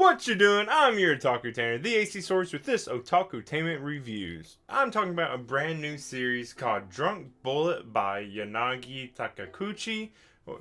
What you doing? I'm your Otakutainment, the theacstories with this Otakutainment reviews. I'm talking about a brand new series called Drunk Bullet by Yanagi Takakuchi,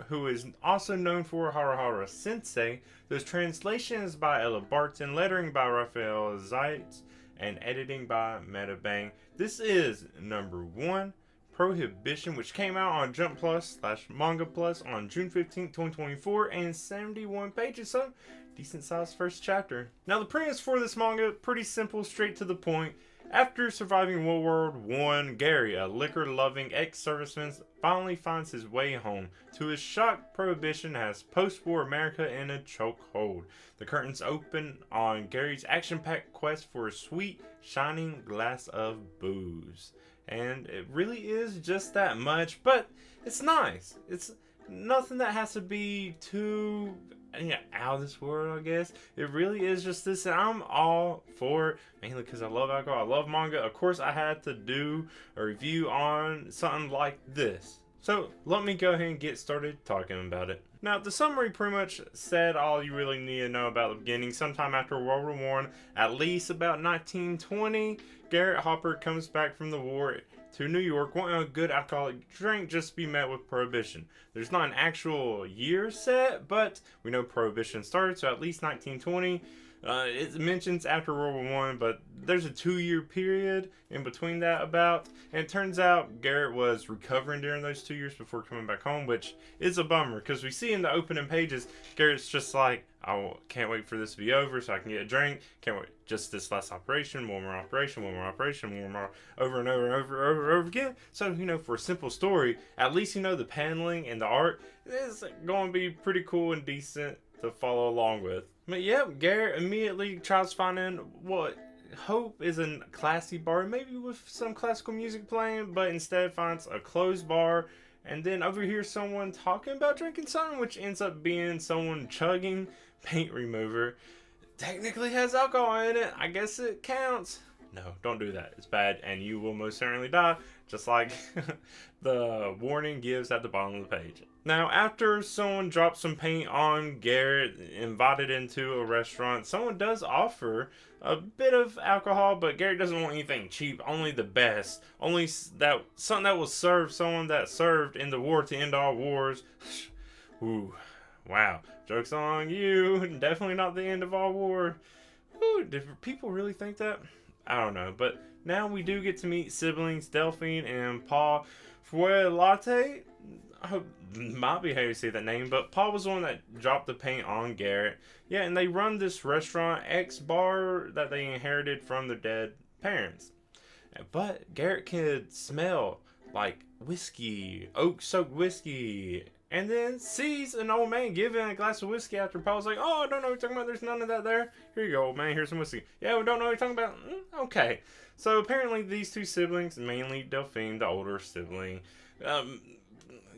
who is also known for Hara Sensei. The translation is by Barton, lettering by Rafael, Zaiats, and editing by Metabang. This is number 1, Prohibition, which came out on Jump Plus / Manga Plus on June 15, 2024, and 71 pages, so decent sized first chapter. Now the premise for this manga, pretty simple, straight to the point. After surviving World War I, Gary, a liquor-loving ex-serviceman, finally finds his way home. To his shock, Prohibition has post-war America in a chokehold. The curtains open on Gary's action-packed quest for a sweet, shining glass of booze. And it really is just that much, but it's nice. It's nothing that has to be too out of this world, I guess. It really is just this, and I'm all for it, mainly because I love alcohol, I love manga. Of course, I had to do a review on something like this. So, let me go ahead and get started talking about it. Now, the summary pretty much said all you really need to know about the beginning. Sometime after World War I, at least about 1920, Garrett Hopper comes back from the war to New York wanting a good alcoholic drink just to be met with Prohibition. There's not an actual year set, but we know Prohibition started, so at least 1920. It mentions after World War I, but there's a 2-year period in between that about. And it turns out Garrett was recovering during those 2 years before coming back home, which is a bummer because we see in the opening pages, Garrett's just like, I can't wait for this to be over so I can get a drink. Can't wait. Just this last operation, one more operation, one more operation, one more, over and over and over again. So, for a simple story, at least the paneling and the art is going to be pretty cool and decent to follow along with. But yep, Garrett immediately tries finding what hope is a classy bar, maybe with some classical music playing, but instead finds a closed bar, and then overhears someone talking about drinking something, which ends up being someone chugging paint remover. Technically has alcohol in it, I guess it counts. No, don't do that. It's bad, and you will most certainly die, just like the warning gives at the bottom of the page. Now, after someone drops some paint on Garrett, invited into a restaurant, someone does offer a bit of alcohol, but Garrett doesn't want anything cheap, only the best. Only something that will serve someone that served in the war to end all wars. Ooh, wow. Joke's on you. Definitely not the end of all war. Ooh, did people really think that? I don't know, but now we do get to meet siblings Delphine and Paul Fuelate. I hope might be how you say that name, but Paul was the one that dropped the paint on Garrett. Yeah, and they run this restaurant X bar that they inherited from their dead parents. But Garrett could smell like whiskey, oak-soaked whiskey, and then sees an old man giving a glass of whiskey after Paul's like, oh, I don't know what you're talking about. There's none of that there. Here you go, old man. Here's some whiskey. Yeah, we don't know what you're talking about. Okay. So apparently these two siblings, mainly Delphine, the older sibling,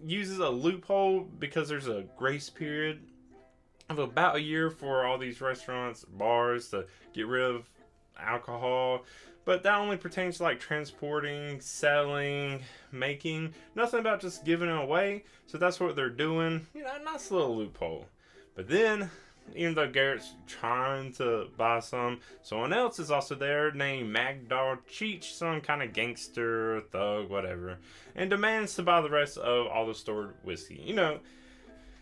uses a loophole because there's a grace period of about a year for all these restaurants, bars to get rid of alcohol. But that only pertains to like transporting, selling, making. Nothing about just giving it away. So that's what they're doing. A nice little loophole. But then, even though Garrett's trying to buy some, someone else is also there named Magdar Cheech, some kind of gangster, thug, whatever, and demands to buy the rest of all the stored whiskey.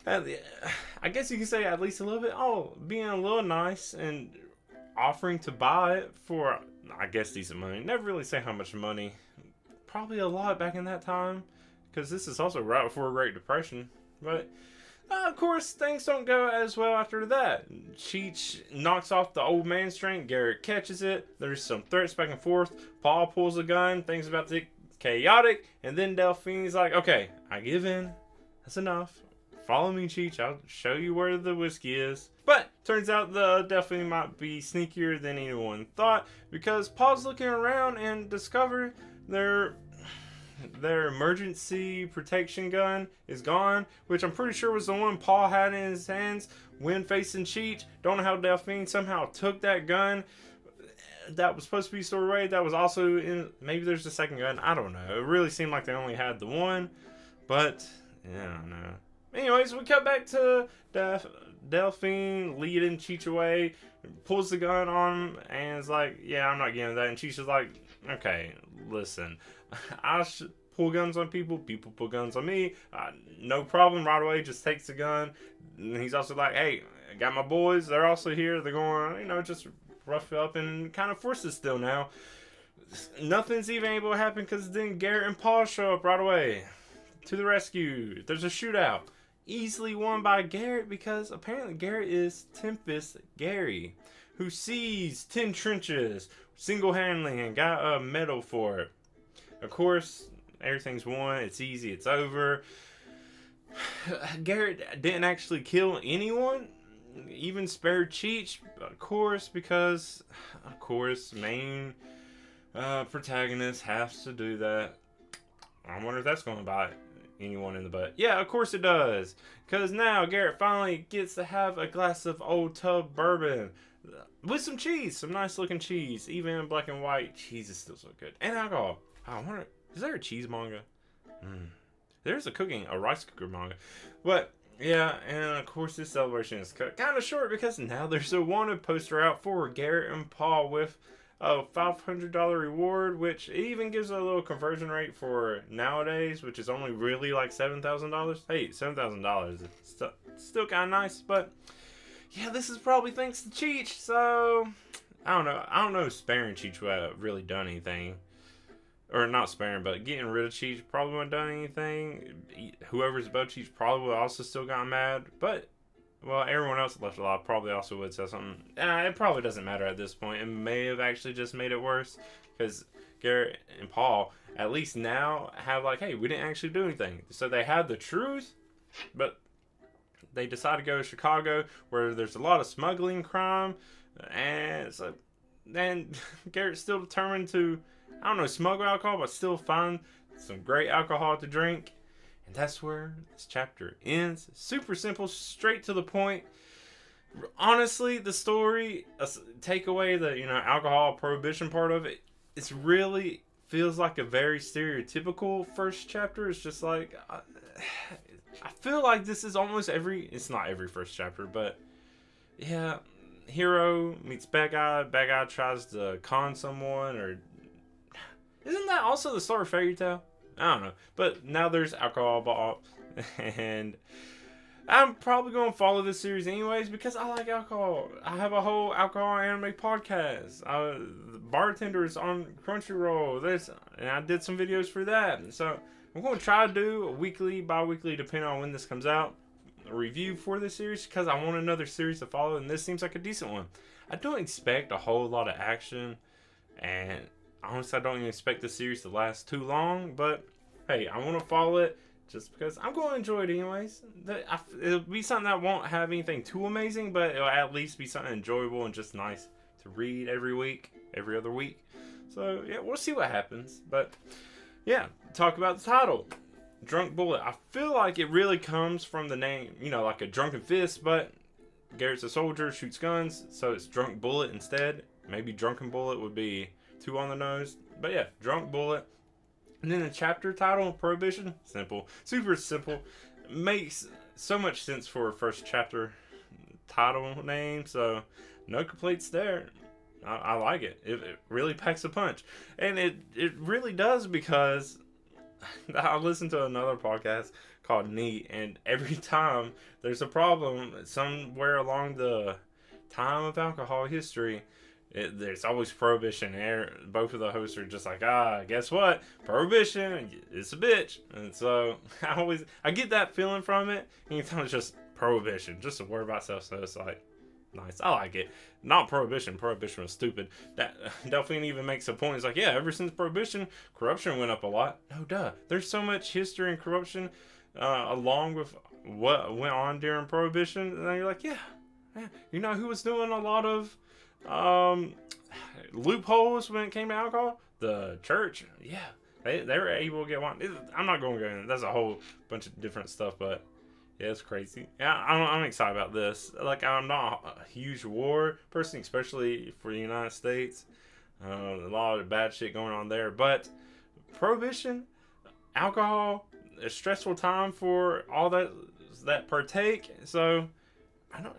I guess you can say at least a little bit, being a little nice and offering to buy it for, I guess, decent money. Never really say how much money. Probably a lot back in that time, because this is also right before Great Depression. But of course, things don't go as well after that. Cheech knocks off the old man's drink. Garrett catches it. There's some threats back and forth. Paul pulls a gun. Things about to get chaotic. And then Delphine's like, okay, I give in. That's enough. Follow me, Cheech. I'll show you where the whiskey is. But turns out the Delphine might be sneakier than anyone thought, because Paul's looking around and discovered their emergency protection gun is gone, which I'm pretty sure was the one Paul had in his hands when facing Cheech. Don't know how Delphine somehow took that gun that was supposed to be stored away. That was also in, maybe there's a second gun. I don't know. It really seemed like they only had the one, but yeah, I don't know. Anyways, we cut back to Delphine leading Cheech away, pulls the gun on him, and is like, yeah, I'm not getting that. And Cheech is like, okay, listen, I pull guns on people pull guns on me, no problem. Right away just takes the gun. And he's also like, hey, I got my boys, they're also here, they're going, just rough up and kind of force it still now. Nothing's even able to happen because then Garrett and Paul show up right away to the rescue. There's a shootout, easily won by Garrett because apparently Garrett is Tempest Gary, who sees 10 trenches single-handedly and got a medal for it. Of course, everything's won, it's easy, it's over. Garrett didn't actually kill anyone, even spared Cheech, of course, because main protagonist has to do that. I wonder if that's going to bite anyone in the butt. Yeah, of course it does, because now Garrett finally gets to have a glass of Old Tub bourbon with some cheese, some nice looking cheese. Even in black and white, cheese is still so good, and alcohol. I wonder, is there a cheese manga? There's a rice cooker manga. But yeah, and of course this celebration is cut kind of short because now there's a wanted poster out for Garrett and Paul with a $500 reward, which even gives a little conversion rate for nowadays, which is only really like $7,000. Hey, $7,000 is still kind of nice, but yeah, this is probably thanks to Cheech. So I don't know if sparing Cheech would have really done anything. Or not sparing, but getting rid of Cheech probably wouldn't have done anything. Whoever's above Cheech probably would also still got mad. But, well, everyone else left alive probably also would say something. It probably doesn't matter at this point. It may have actually just made it worse. Because Garrett and Paul, at least now, have like, hey, we didn't actually do anything. So they had the truth, but they decided to go to Chicago where there's a lot of smuggling crime. And so then Garrett's still determined to, I don't know, smuggle alcohol, but still find some great alcohol to drink. And that's where this chapter ends. Super simple, straight to the point. Honestly, the story, take away the, alcohol prohibition part of it, it's really feels like a very stereotypical first chapter. It's just like, I feel like this is almost it's not every first chapter, but yeah, hero meets bad guy tries to con someone, or isn't that also the start of Fairy Tail? I don't know. But now there's alcohol involved. And I'm probably going to follow this series anyways because I like alcohol. I have a whole alcohol anime podcast. The Bartenders on Crunchyroll. And I did some videos for that. So I'm going to try to do a weekly, bi-weekly, depending on when this comes out, a review for this series because I want another series to follow. And this seems like a decent one. I don't expect a whole lot of action. And honestly, I don't even expect the series to last too long, but hey, I want to follow it just because I'm going to enjoy it anyways. It'll be something that won't have anything too amazing, but it'll at least be something enjoyable and just nice to read every week, every other week. So yeah, we'll see what happens. But yeah, talk about the title, Drunk Bullet. I feel like it really comes from the name, like a drunken fist, but Garrett's a soldier, shoots guns, so it's Drunk Bullet instead. Maybe Drunken Bullet would be too on the nose, but yeah, Drunk Bullet. And then the chapter title, Prohibition, simple, super simple, makes so much sense for a first chapter title name, so no complaints there. I like it. It really packs a punch, and it really does, because I listened to another podcast called Neat, and every time there's a problem somewhere along the time of alcohol history, there's always Prohibition. Both of the hosts are just like, guess what? Prohibition, it's a bitch. And so I get that feeling from it. Anytime it's just Prohibition, just a word by itself. So it's like, nice. I like it. Not Prohibition. Prohibition was stupid. That Delphine even makes a point. It's like, yeah, ever since Prohibition, corruption went up a lot. No, duh. There's so much history and corruption along with what went on during Prohibition. And then you're like, yeah. You know who was doing a lot of loopholes when it came to alcohol? The church. Yeah, they were able to get one. I'm not going to go into that's a whole bunch of different stuff, but yeah, it's crazy. Yeah, I'm excited about this. Like, I'm not a huge war person, especially for the United States. A lot of bad shit going on there, but Prohibition, alcohol, a stressful time for all that partake. So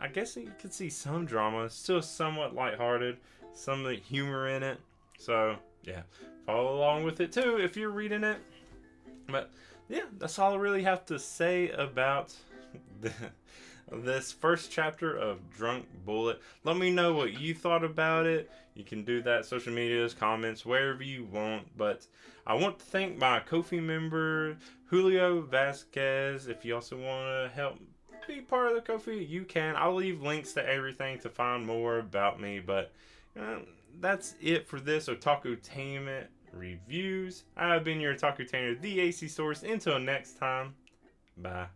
I guess you could see some drama. It's still somewhat lighthearted, some of the humor in it. So yeah, follow along with it too if you're reading it. But yeah, that's all I really have to say about this first chapter of Drunk Bullet. Let me know what you thought about it. You can do that social medias, comments, wherever you want. But I want to thank my Ko-fi member, Julio Vasquez. If you also want to help be part of the Ko-fi, you can. I'll leave links to everything to find more about me. But that's it for this Otakutainment reviews. I've been your Otakutainer, the AC Source. Until next time, bye.